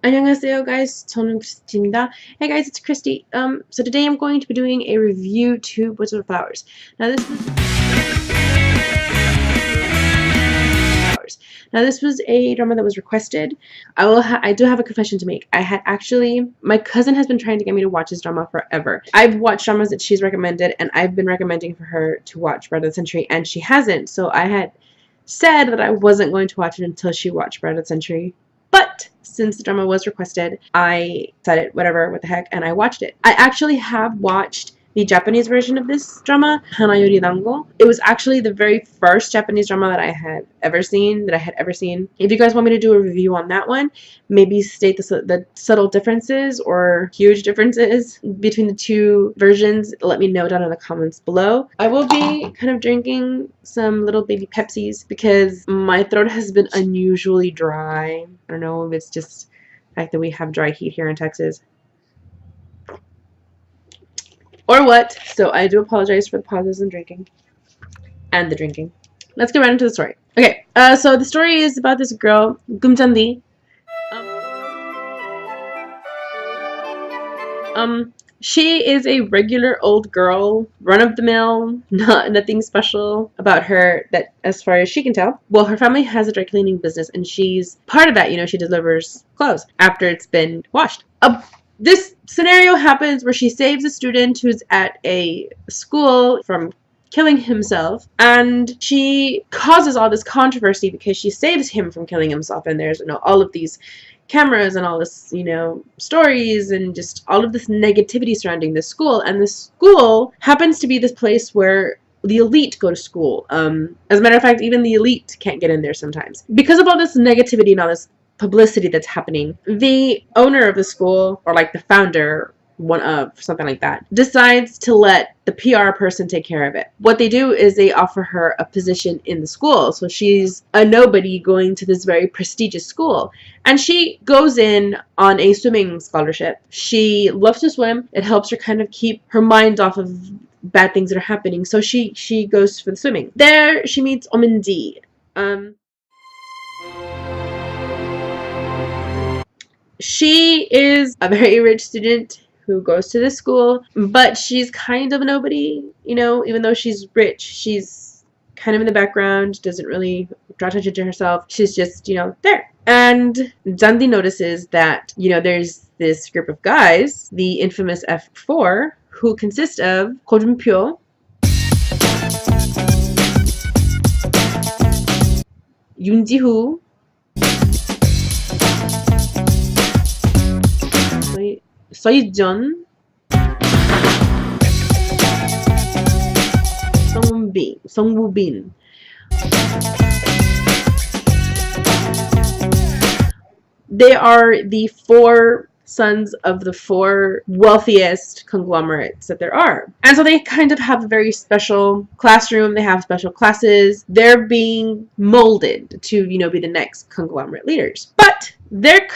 안녕하세요 guys, 저는 크리스티입니다. Hey guys, it's Christy. So today I'm going to be doing a review to Wizard of Flowers. Now this was a drama that was requested. I do have a confession to make. My cousin has been trying to get me to watch this drama forever. I've watched dramas that she's recommended, and I've been recommending for her to watch Bride of the Century, and she hasn't. So I had said that I wasn't going to watch it until she watched Bride of the Century. But since the drama was requested, I said it, whatever, what the heck, and I watched it. I actually have watched the Japanese version of this drama, Hana Yori Dango. It was actually the very first Japanese drama that I had ever seen. If you guys want me to do a review on that one, maybe state the subtle differences or huge differences between the two versions, let me know down in the comments below. I will be kind of drinking some little baby Pepsis because my throat has been unusually dry. I don't know if it's just the fact that we have dry heat here in Texas or what. So I do apologize for the pauses in drinking and the drinking. Let's get right into the story. Okay, so the story is about this girl, Gumjandi. She is a regular old girl, run-of-the-mill, nothing special about her that as far as she can tell. Well, her family has a dry cleaning business, and she's part of that. You know, she delivers clothes after it's been washed. This scenario happens where she saves a student who's at a school from killing himself, and she causes all this controversy because she saves him from killing himself, and there's, you know, all of these cameras and all this, you know, stories and just all of this negativity surrounding the school. And the school happens to be this place where the elite go to school. As a matter of fact, even the elite can't get in there sometimes because of all this negativity and all this publicity that's happening. The owner of the school, or like the founder, one of something like that, decides to let the PR person take care of it. What they do is they offer her a position in the school, so she's a nobody going to this very prestigious school, and she goes in on a swimming scholarship. She loves to swim. It helps her kind of keep her mind off of bad things that are happening, so she goes for the swimming. There she meets Omindi. She is a very rich student who goes to this school, but she's kind of a nobody, you know. Even though she's rich, she's kind of in the background, doesn't really draw attention to herself. She's just, you know, there. And Jandi notices that, you know, there's this group of guys, the infamous F4, who consist of Ko Jun-pyo, Yoon Ji-hoo, Soyeon, Songwoo-bin. They are the four sons of the four wealthiest conglomerates that there are. And so they kind of have a very special classroom. They have special classes. They're being molded to, you know, be the next conglomerate leaders. But they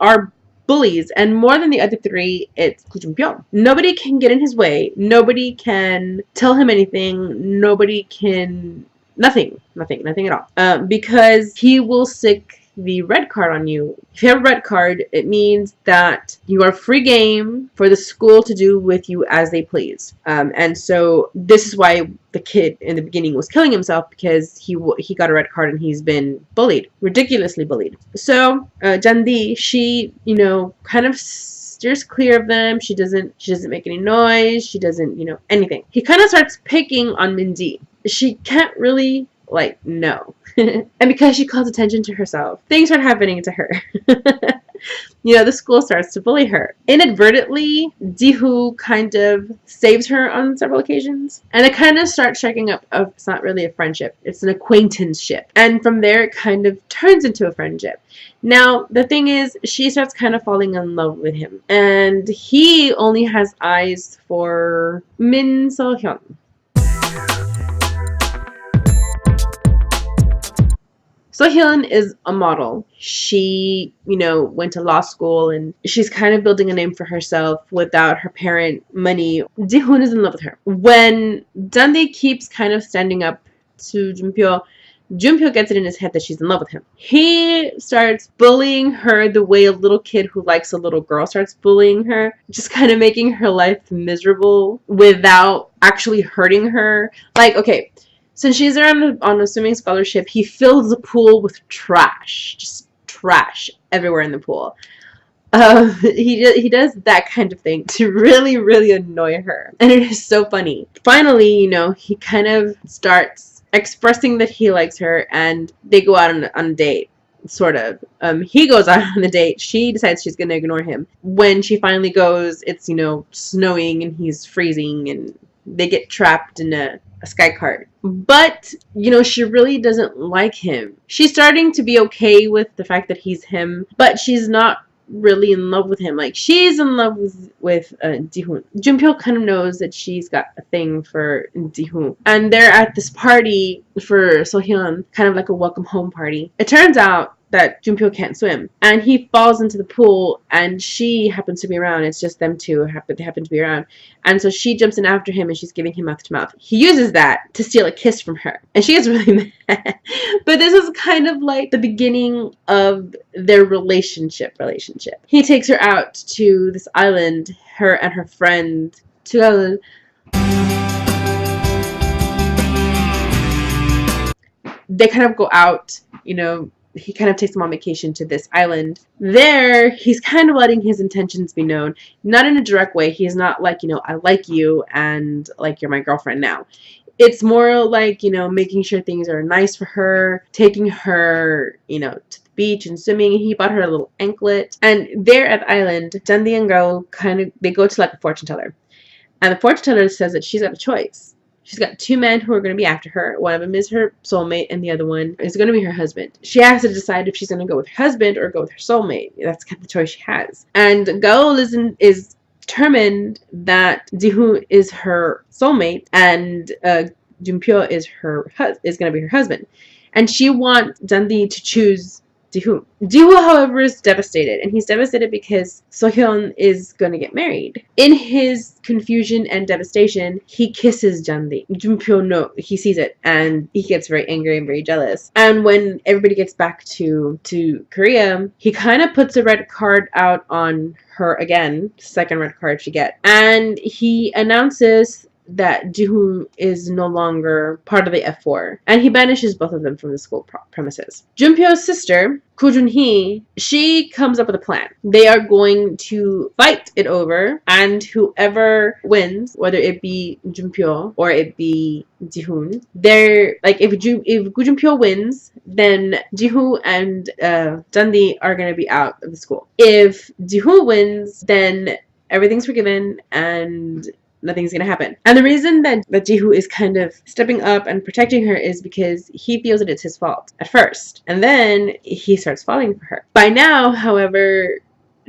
are bullies, and more than the other three, it's Ko Jun-pyo. Nobody can get in his way. Nobody can tell him anything. Nobody can... Nothing at all. Because he will stick the red card on you. If you have a red card, it means that you are free game for the school to do with you as they please. And so this is why the kid in the beginning was killing himself, because he got a red card and he's been bullied, ridiculously bullied. So Jandi, she, you know, kind of steers clear of them. She doesn't make any noise. She doesn't, you know, anything. He kind of starts picking on Minji. She can't really, like, no. And because she calls attention to herself, things start happening to her. You know, the school starts to bully her. Inadvertently, Ji-hoo kind of saves her on several occasions. And it kind of starts checking up. It's not really a friendship. It's an acquaintanceship. And from there, it kind of turns into a friendship. Now, the thing is, she starts kind of falling in love with him. And he only has eyes for Min So-hyun. So-hyun is a model. She, you know, went to law school, and she's kind of building a name for herself without her parent money. Ji-hoon is in love with her. When Jandi keeps kind of standing up to Jun-pyo, Junpyo gets it in his head that she's in love with him. He starts bullying her the way a little kid who likes a little girl starts bullying her, just kind of making her life miserable without actually hurting her. Like, okay, since she's there on a swimming scholarship, he fills the pool with trash, just trash everywhere in the pool. He does that kind of thing to really, really annoy her. And it is so funny. Finally, you know, he kind of starts expressing that he likes her, and they go out on a date. Sort of. He goes out on the date. She decides she's going to ignore him. When she finally goes, it's, you know, snowing and he's freezing, and they get trapped in a sky cart. But, you know, she really doesn't like him. She's starting to be okay with the fact that he's him, but she's not really in love with him. Like, she's in love with Jihoon. Junpyo kind of knows that she's got a thing for Jihoon, and they're at this party for Sohyun, kind of like a welcome home party. It turns out that Junpyo can't swim, and he falls into the pool, and she happens to be around. It's just them two they happen to be around, and so she jumps in after him, and she's giving him mouth to mouth. He uses that to steal a kiss from her, and she gets really mad. But this is kind of like the beginning of their relationship. He takes her out to this island, her and her friend, to they kind of go out, you know. He kind of takes them on vacation to this island. There, he's kind of letting his intentions be known. Not in a direct way. He's not like, you know, I like you and, like, you're my girlfriend now. It's more like, you know, making sure things are nice for her, taking her, you know, to the beach and swimming. He bought her a little anklet. And there at the island, Dundee and Go they go to, like, a fortune teller. And the fortune teller says that she's got a choice. She's got two men who are going to be after her. One of them is her soulmate, and the other one is going to be her husband. She has to decide if she's going to go with her husband or go with her soulmate. That's kind of the choice she has. And Gaol is determined that Jihoon is her soulmate, and Junpyo is going to be her husband. And she wants Dundee to choose Jihoon. Jihoon, however, is devastated, and he's devastated because Sohyun is going to get married. In his confusion and devastation, he kisses Dundee. Junpyo, he sees it, and he gets very angry and very jealous. And when everybody gets back to Korea, he kind of puts a red card out on her again, second red card she gets, and he announces that Jihoon is no longer part of the F4, and he banishes both of them from the school premises. Junpyo's sister, Koo Jun-hee, she comes up with a plan. They are going to fight it over, and whoever wins, whether it be Junpyo or it be Jihoon, they're like, if Koo Junpyo wins, then Jihoon and Dundee are going to be out of the school. If Jihoon wins, then everything's forgiven and nothing's gonna happen. And the reason that Jihoon is kind of stepping up and protecting her is because he feels that it's his fault at first, and then he starts falling for her. By now, however,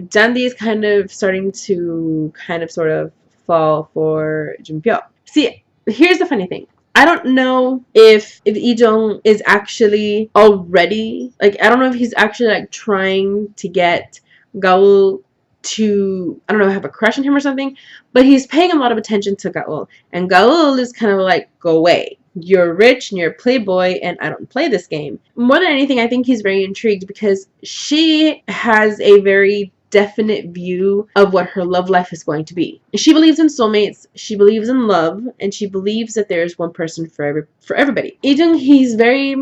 Dundee is kind of starting to sort of fall for Junpyo. See, here's the funny thing. I don't know if Lee-jung is actually already, like, I don't know if he's actually, like, trying to get Gaul to, I don't know, have a crush on him or something, but he's paying a lot of attention to Gaul, and Gaul is kind of like, go away. You're rich and you're a playboy, and I don't play this game. More than anything, I think he's very intrigued because she has a very definite view of what her love life is going to be. She believes in soulmates, she believes in love, and she believes that there's one person for everybody. Lee-jung, he's very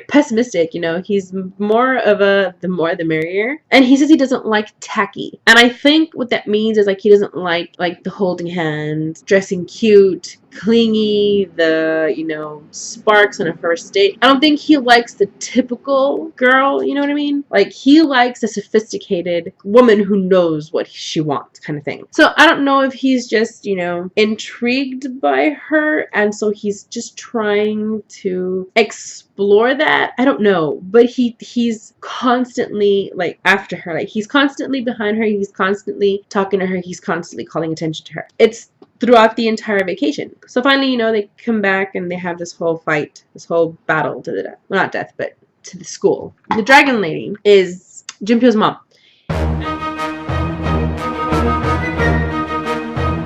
pessimistic, you know. He's more of a the more the merrier, and he says he doesn't like tacky. And I think what that means is, like, he doesn't like the holding hands, dressing cute, clingy, the, you know, sparks on a first date. I don't think he likes the typical girl, you know what I mean? Like, he likes a sophisticated woman who knows what she wants, kind of thing. So I don't know if he's just, you know, intrigued by her, and so he's just trying to explore that. I don't know, but he's constantly, like, after her. Like, he's constantly behind her, he's constantly talking to her, he's constantly calling attention to her. It's throughout the entire vacation. So finally, you know, they come back and they have this whole fight, this whole battle to the death. Well, not death, but to the school. The dragon lady is Junpyo's mom.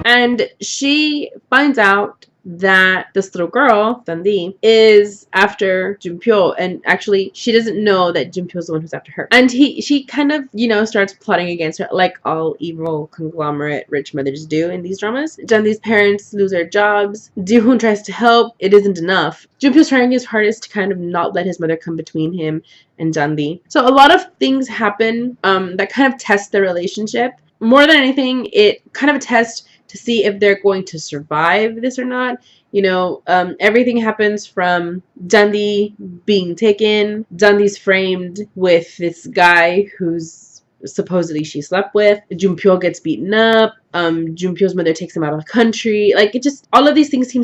And she finds out that this little girl, Dundee, is after Junpyo, and actually she doesn't know that Junpyo is the one who's after her. And she kind of, you know, starts plotting against her, like all evil conglomerate rich mothers do in these dramas. Dundee's parents lose their jobs. Ji-hoon tries to help. It isn't enough. Junpyo's trying his hardest to kind of not let his mother come between him and Dundee. So a lot of things happen that kind of test their relationship. More than anything, it kind of a test to see if they're going to survive this or not. You know, everything happens from Dundee being taken. Dundee's framed with this guy who's supposedly she slept with. Junpyo gets beaten up. Junpyo's mother takes him out of the country. Like, it just, all of these things seem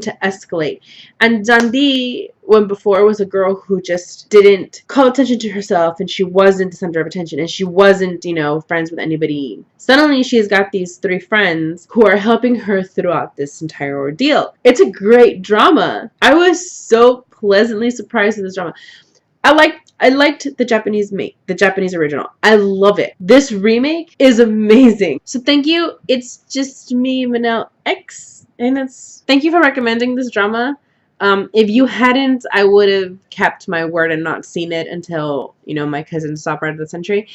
to escalate. And Dundee, when before, was a girl who just didn't call attention to herself, and she wasn't the center of attention, and she wasn't, you know, friends with anybody. Suddenly she's got these 3 friends who are helping her throughout this entire ordeal. It's a great drama. I was so pleasantly surprised with this drama. I liked the Japanese original. I love it. This remake is amazing. So thank you. It's just me, Monelle X, and thank you for recommending this drama. If you hadn't, I would have kept my word and not seen it until, you know, my cousin stopped right at the century.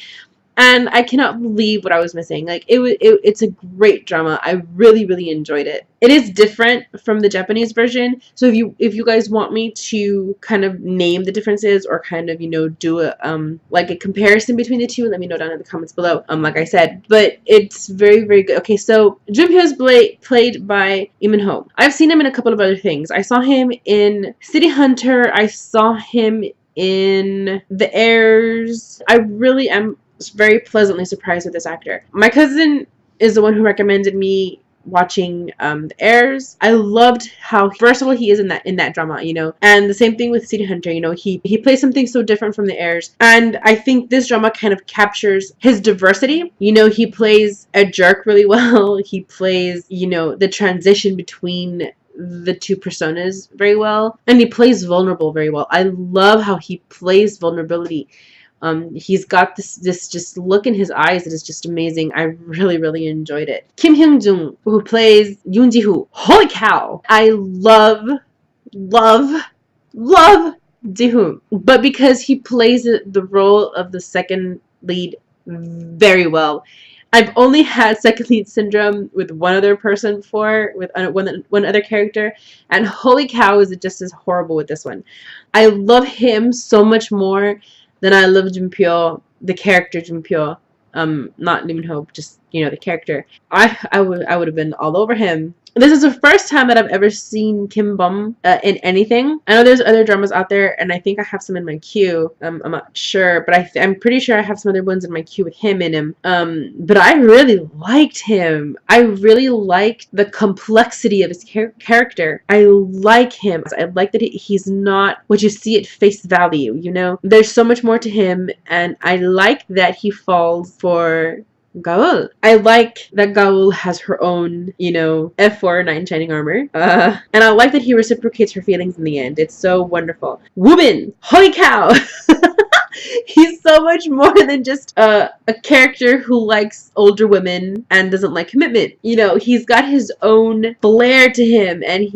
And I cannot believe what I was missing. Like, it's a great drama. I really, really enjoyed it. It is different from the Japanese version. So if you guys want me to kind of name the differences, or kind of, you know, do a like a comparison between the two, let me know down in the comments below. Like I said, but it's very, very good. Okay, so Junpyo is played by Lee Min-ho. I've seen him in a couple of other things. I saw him in City Hunter. I saw him in The Heirs. I really am very pleasantly surprised with this actor. My cousin is the one who recommended me watching The Heirs. I loved how versatile he is in that drama, you know. And the same thing with City Hunter, you know, he plays something so different from The Heirs. And I think this drama kind of captures his diversity. You know, he plays a jerk really well. He plays, you know, the transition between the 2 personas very well. And he plays vulnerable very well. I love how he plays vulnerability. He's got this just look in his eyes that is just amazing. I really, really enjoyed it. Kim Hyung-jung, who plays Yoon Ji-hoo. Holy cow! I love Ji-hoon. But because he plays the role of the second lead very well. I've only had second lead syndrome with one other person before, with one other character, and holy cow, is it just as horrible with this one. I love him so much more than I love Junpyo, the character Junpyo. Not Lee Min-ho, just, you know, the character. I would have been all over him. This is the first time that I've ever seen Kim Bum in anything. I know there's other dramas out there, and I think I have some in my queue. I'm not sure, but I'm pretty sure I have some other ones in my queue with him in him. But I really liked him. I really liked the complexity of his character. I like him. I like that he's not what you see at face value, you know? There's so much more to him, and I like that he falls for Gaul. I like that Gaul has her own, you know, F4 knight in shining armor. And I like that he reciprocates her feelings in the end. It's so wonderful. Woman! Holy cow! He's so much more than just a character who likes older women and doesn't like commitment. You know, he's got his own flair to him, and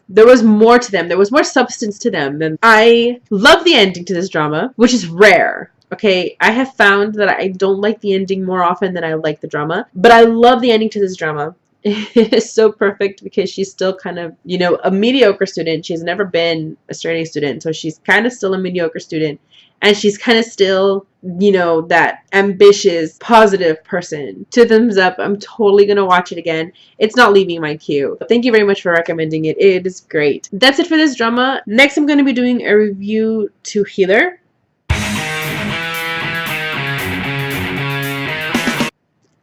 there was more to them. There was more substance to them. And I love the ending to this drama, which is rare. Okay, I have found that I don't like the ending more often than I like the drama. But I love the ending to this drama. It is so perfect because she's still kind of, you know, a mediocre student. She's never been a straight A student. So she's kind of still a mediocre student. And she's kind of still, you know, that ambitious, positive person. 2 thumbs up. I'm totally going to watch it again. It's not leaving my queue. Thank you very much for recommending it. It is great. That's it for this drama. Next, I'm going to be doing a review to Healer.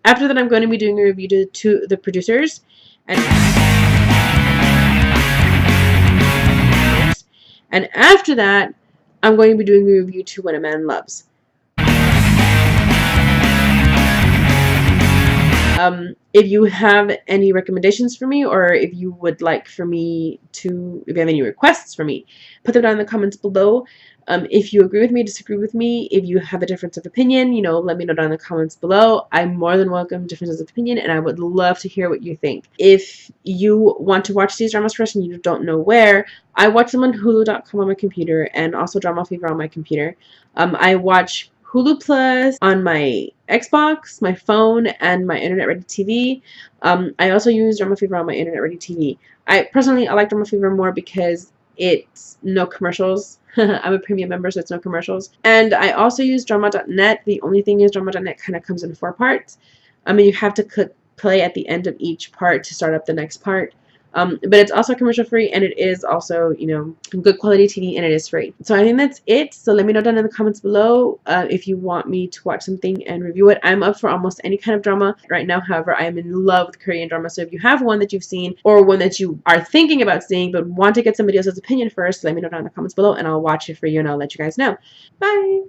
After that, I'm going to be doing a review to the producers. And after that, I'm going to be doing a review to When a Man Loves. If you have any recommendations for me, or if you would like for me to, if you have any requests for me, put them down in the comments below. If you agree with me, disagree with me, if you have a difference of opinion, you know, let me know down in the comments below. I'm more than welcome differences of opinion, and I would love to hear what you think. If you want to watch these dramas first and you don't know where, I watch them on Hulu.com on my computer and also Drama Fever on my computer. I watch Hulu Plus on my Xbox, my phone, and my internet ready TV. I also use Drama Fever on my internet ready TV. I like Drama Fever more because it's no commercials. I'm a premium member, so it's no commercials. And I also use drama.net. The only thing is drama.net kind of comes in 4 parts. I mean, you have to click play at the end of each part to start up the next part. But it's also commercial free, and it is also, you know, good quality TV, and it is free. So I think that's it. So let me know down in the comments below if you want me to watch something and review it. I'm up for almost any kind of drama right now. However, I am in love with Korean drama. So if you have one that you've seen or one that you are thinking about seeing but want to get somebody else's opinion first, let me know down in the comments below, and I'll watch it for you and I'll let you guys know. Bye!